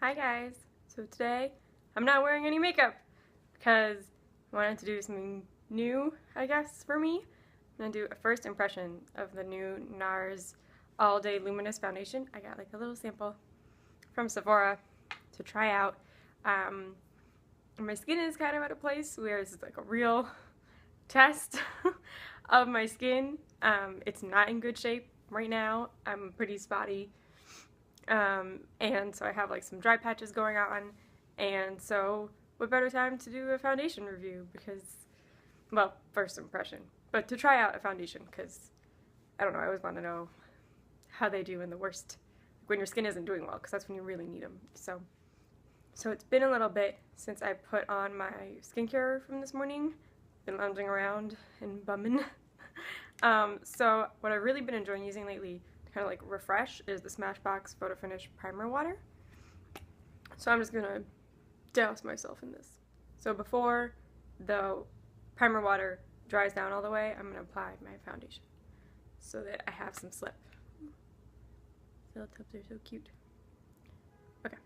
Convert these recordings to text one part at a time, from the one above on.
Hi guys! So today I'm not wearing any makeup because I wanted to do something new, I guess, for me. I'm going to do a first impression of the new NARS All Day Luminous Foundation. I got like a little sample from Sephora to try out. My skin is kind of at a place where this is like a real test of my skin. It's not in good shape right now. I'm pretty spotty. And so I have like some dry patches going on, and so what better time to do a foundation review because, well, first impression, but to try out a foundation because, I don't know, I always want to know how they do in the worst, when your skin isn't doing well, because that's when you really need them. So it's been a little bit since I put on my skincare from this morning. Been lounging around and bumming. So what I've really been enjoying using lately kind of like refresh is the Smashbox Photofinish primer water. So I'm just gonna douse myself in this. So before the primer water dries down all the way, I'm gonna apply my foundation so that I have some slip. The little tips are so cute. Okay.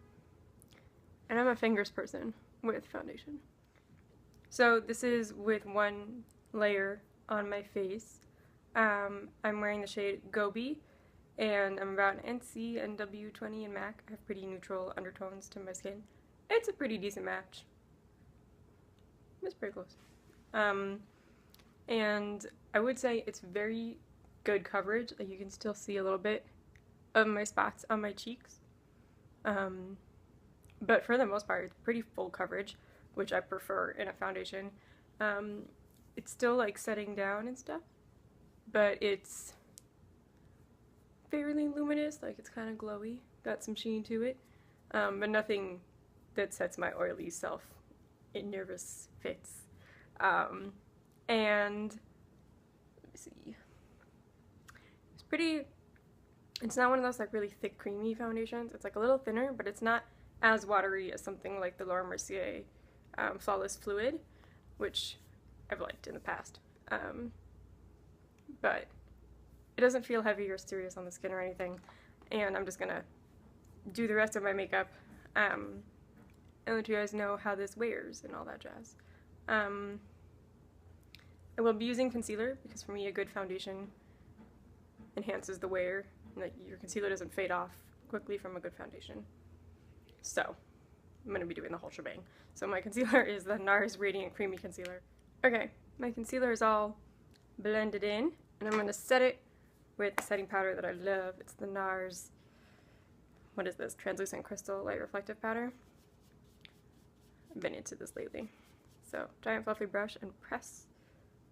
And I'm a fingers person with foundation. So this is with one layer on my face. I'm wearing the shade Gobi. And I'm about an NC, NW20 in MAC. I have pretty neutral undertones to my skin. It's a pretty decent match. It's pretty close. And I would say it's very good coverage. Like you can still see a little bit of my spots on my cheeks. But for the most part, it's pretty full coverage, which I prefer in a foundation. It's still like setting down and stuff, but it's fairly luminous, like it's kind of glowy, got some sheen to it, but nothing that sets my oily self in nervous fits. And let me see, it's not one of those like really thick creamy foundations. It's like a little thinner, but it's not as watery as something like the Mercier Flawless Fluid, which I've liked in the past. But it doesn't feel heavy or serious on the skin or anything, and I'm just gonna do the rest of my makeup and let you guys know how this wears and all that jazz. I will be using concealer because for me a good foundation enhances the wear, and that your concealer doesn't fade off quickly from a good foundation. So I'm gonna be doing the whole shebang. So my concealer is the NARS Radiant Creamy Concealer. Okay, my concealer is all blended in, and I'm gonna set it with the setting powder that I love. It's the NARS, what is this, Translucent Crystal Light Reflective Powder. I've been into this lately. So, giant fluffy brush and press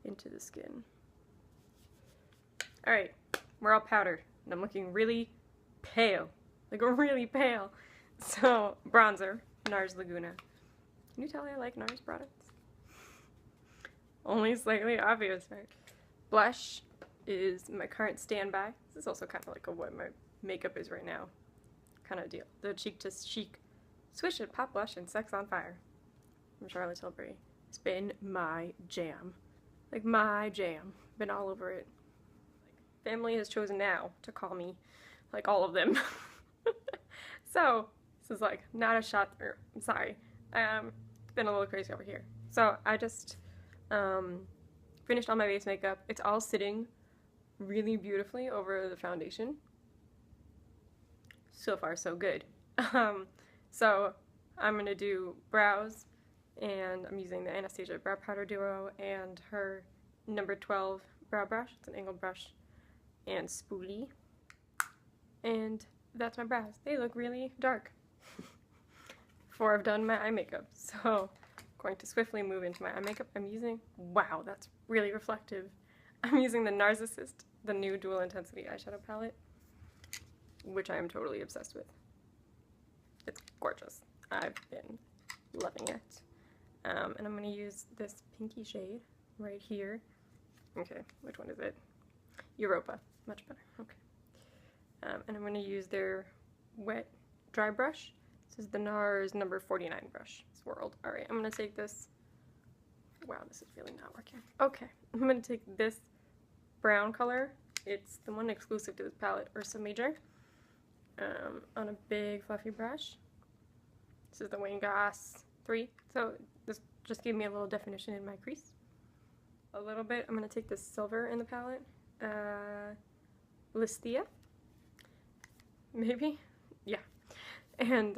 into the skin. Alright, we're all powdered, and I'm looking really pale. Like, really pale. So, bronzer, NARS Laguna. Can you tell I like NARS products? Only slightly obvious, right? Blush is my current standby. This is also kind of like what my makeup is right now kind of deal. The Cheek to Chic Swish and Pop Blush and Sex on Fire from Tilbury. It's been my jam. Like my jam. Been all over it. Like, family has chosen now to call me like all of them. So this is like not a shot through. I'm sorry. It's been a little crazy over here. So I just finished all my base makeup. It's all sitting really beautifully over the foundation. So far so good. So I'm gonna do brows, and I'm using the Anastasia Brow Powder Duo and her number 12 brow brush. It's an angled brush and spoolie. And that's my brows. They look really dark before I've done my eye makeup. So I'm going to swiftly move into my eye makeup. I'm using, wow, that's really reflective. I'm using the Narcissist, the new dual intensity eyeshadow palette, which I am totally obsessed with. It's gorgeous. I've been loving it. And I'm going to use this pinky shade right here. Okay, which one is it? Europa. Much better. Okay. And I'm going to use their wet dry brush. This is the NARS number 49 brush. Swirled. Alright, I'm going to take this. Wow, this is really not working. Okay, I'm going to take this brown color. It's the one exclusive to this palette, Ursa Major, on a big fluffy brush. This is the Wayne Goss 3. So this just gave me a little definition in my crease. A little bit. I'm going to take this silver in the palette. Lysithea. Maybe? Yeah. And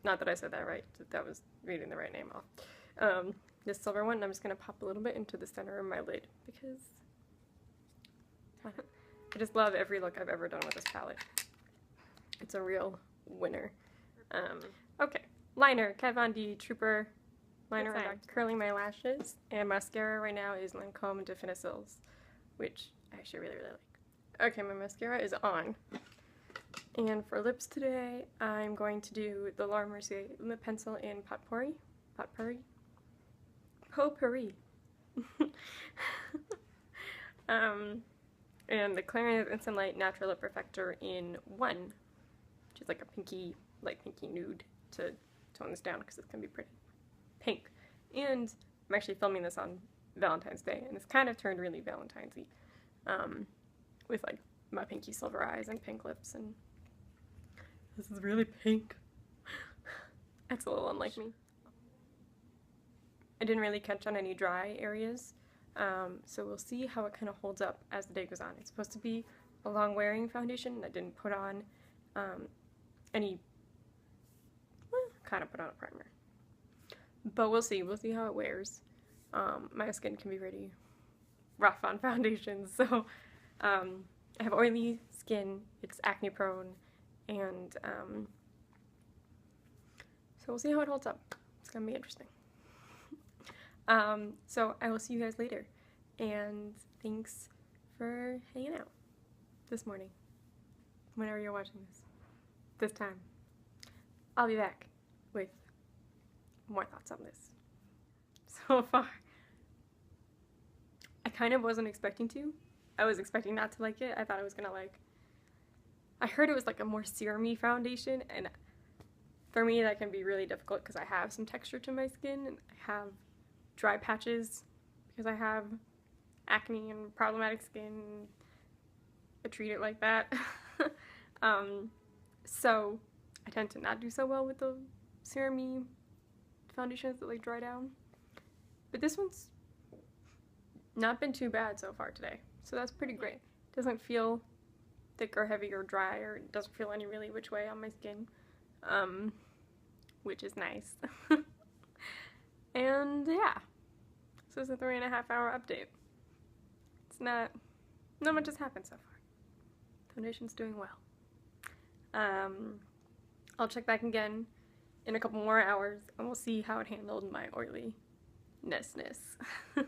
not that I said that right. That was reading the right name off. This silver one, I'm just going to pop a little bit into the center of my lid because I just love every look I've ever done with this palette. It's a real winner. Okay, liner, Kat Von D Trooper liner. I'm curling my lashes, and mascara right now is Lancome Definicils, which I actually really like. Okay, my mascara is on. And for lips today, I'm going to do the Mercier lip pencil in Potpourri. And the Clarins Instant Light Natural Lip Perfector in 1, which is like a pinky, light pinky nude to tone this down because it's going to be pretty pink. And I'm actually filming this on Valentine's Day, and it's kind of turned really Valentine's-y, with like my pinky silver eyes and pink lips, and this is really pink. That's a little unlike me. I didn't really catch on any dry areas, so we'll see how it kind of holds up as the day goes on. It's supposed to be a long wearing foundation, and I didn't put on any, well, kind of put on a primer. But we'll see how it wears. My skin can be pretty rough on foundations, so I have oily skin, it's acne prone, and so we'll see how it holds up. It's gonna be interesting. So I will see you guys later, and thanks for hanging out this morning, whenever you're watching this time. I'll be back with more thoughts on this. So far, I kind of wasn't expecting to. I was expecting not to like it. I thought I was gonna like, I heard it was like a more serum-y foundation, and for me that can be really difficult because I have some texture to my skin, and I have dry patches because I have acne and problematic skin. I treat it like that. So I tend to not do so well with the serum-y foundations that like dry down. But this one's not been too bad so far today, so that's pretty great. It doesn't feel thick or heavy or dry, or it doesn't feel any really which way on my skin, which is nice. And yeah, so it's a 3.5 hour update. It's not much has happened so far. Foundation's doing well. I'll check back again in a couple more hours, and we'll see how it handled my oiliness. But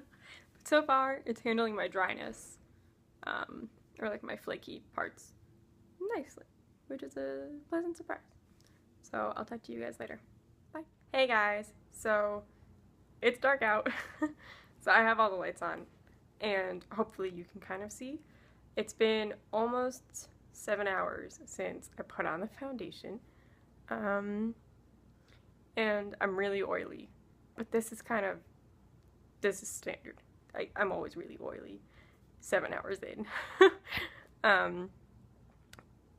so far, it's handling my dryness, or like my flaky parts nicely, which is a pleasant surprise. So I'll talk to you guys later. Bye. Hey guys, so it's dark out, so I have all the lights on, and hopefully you can kind of see. It's been almost 7 hours since I put on the foundation, and I'm really oily, but this is standard. I'm always really oily 7 hours in. I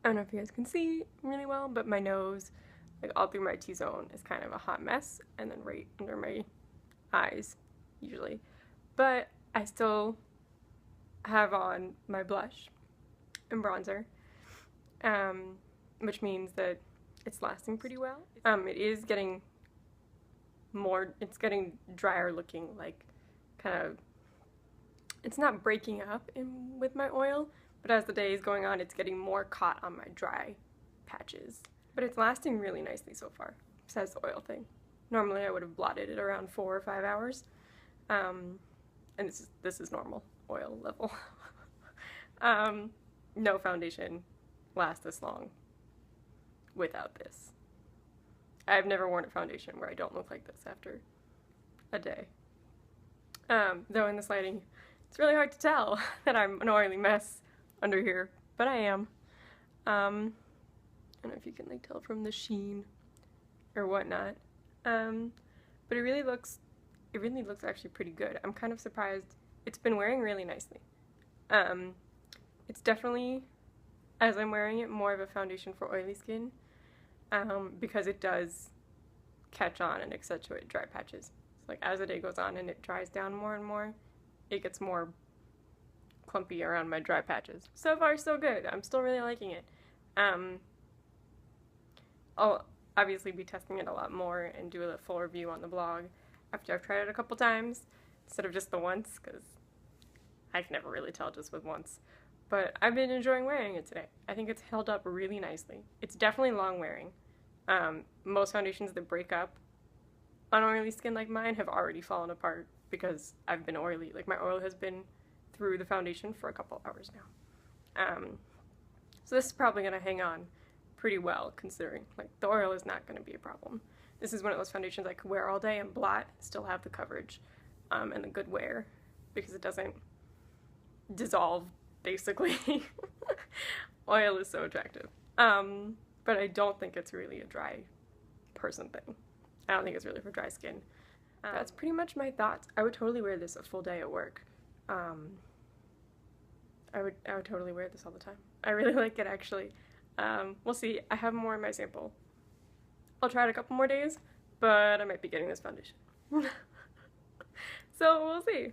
don't know if you guys can see really well, but my nose, like all through my T-zone, is kind of a hot mess, and then right under my eyes usually. But I still have on my blush and bronzer, which means that it's lasting pretty well. It is getting it's getting drier looking, like kind of, it's not breaking up with my oil, but as the day is going on, it's getting more caught on my dry patches. But it's lasting really nicely so far, besides the oil thing. Normally I would have blotted it around 4 or 5 hours, and this is normal oil level. No foundation lasts this long without this. I've never worn a foundation where I don't look like this after a day. Though in this lighting, it's really hard to tell that I'm an oily mess under here, but I am. I don't know if you can like tell from the sheen or whatnot. But it really looks actually pretty good. I'm kind of surprised. It's been wearing really nicely. It's definitely, as I'm wearing it, more of a foundation for oily skin, because it does catch on and accentuate dry patches. So like as the day goes on and it dries down more and more, it gets more clumpy around my dry patches. So far so good. I'm still really liking it. I'll obviously be testing it a lot more and do a full review on the blog after I've tried it a couple times instead of just the once, because I can never really tell just with once. But I've been enjoying wearing it today. I think it's held up really nicely. It's definitely long wearing. Most foundations that break up on oily skin like mine have already fallen apart because I've been oily. Like my oil has been through the foundation for a couple hours now. So this is probably going to hang on pretty well, considering like the oil is not going to be a problem. This is one of those foundations I could wear all day and blot, still have the coverage and the good wear because it doesn't dissolve, basically. Oil is so attractive. But I don't think it's really a dry person thing. I don't think it's really for dry skin. That's pretty much my thoughts. I would totally wear this a full day at work. I would totally wear this all the time. I really like it, actually. We'll see. I have more in my sample. I'll try it a couple more days, but I might be getting this foundation. So we'll see.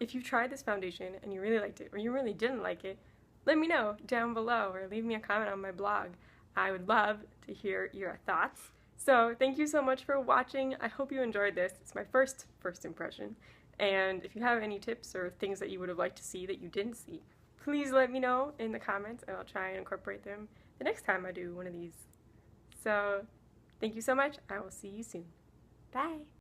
If you tried this foundation and you really liked it, or you really didn't like it, let me know down below or leave me a comment on my blog. I would love to hear your thoughts. So thank you so much for watching. I hope you enjoyed this. It's my first impression. And if you have any tips or things that you would have liked to see that you didn't see, please let me know in the comments and I'll try and incorporate them the next time I do one of these. So thank you so much. I will see you soon. Bye.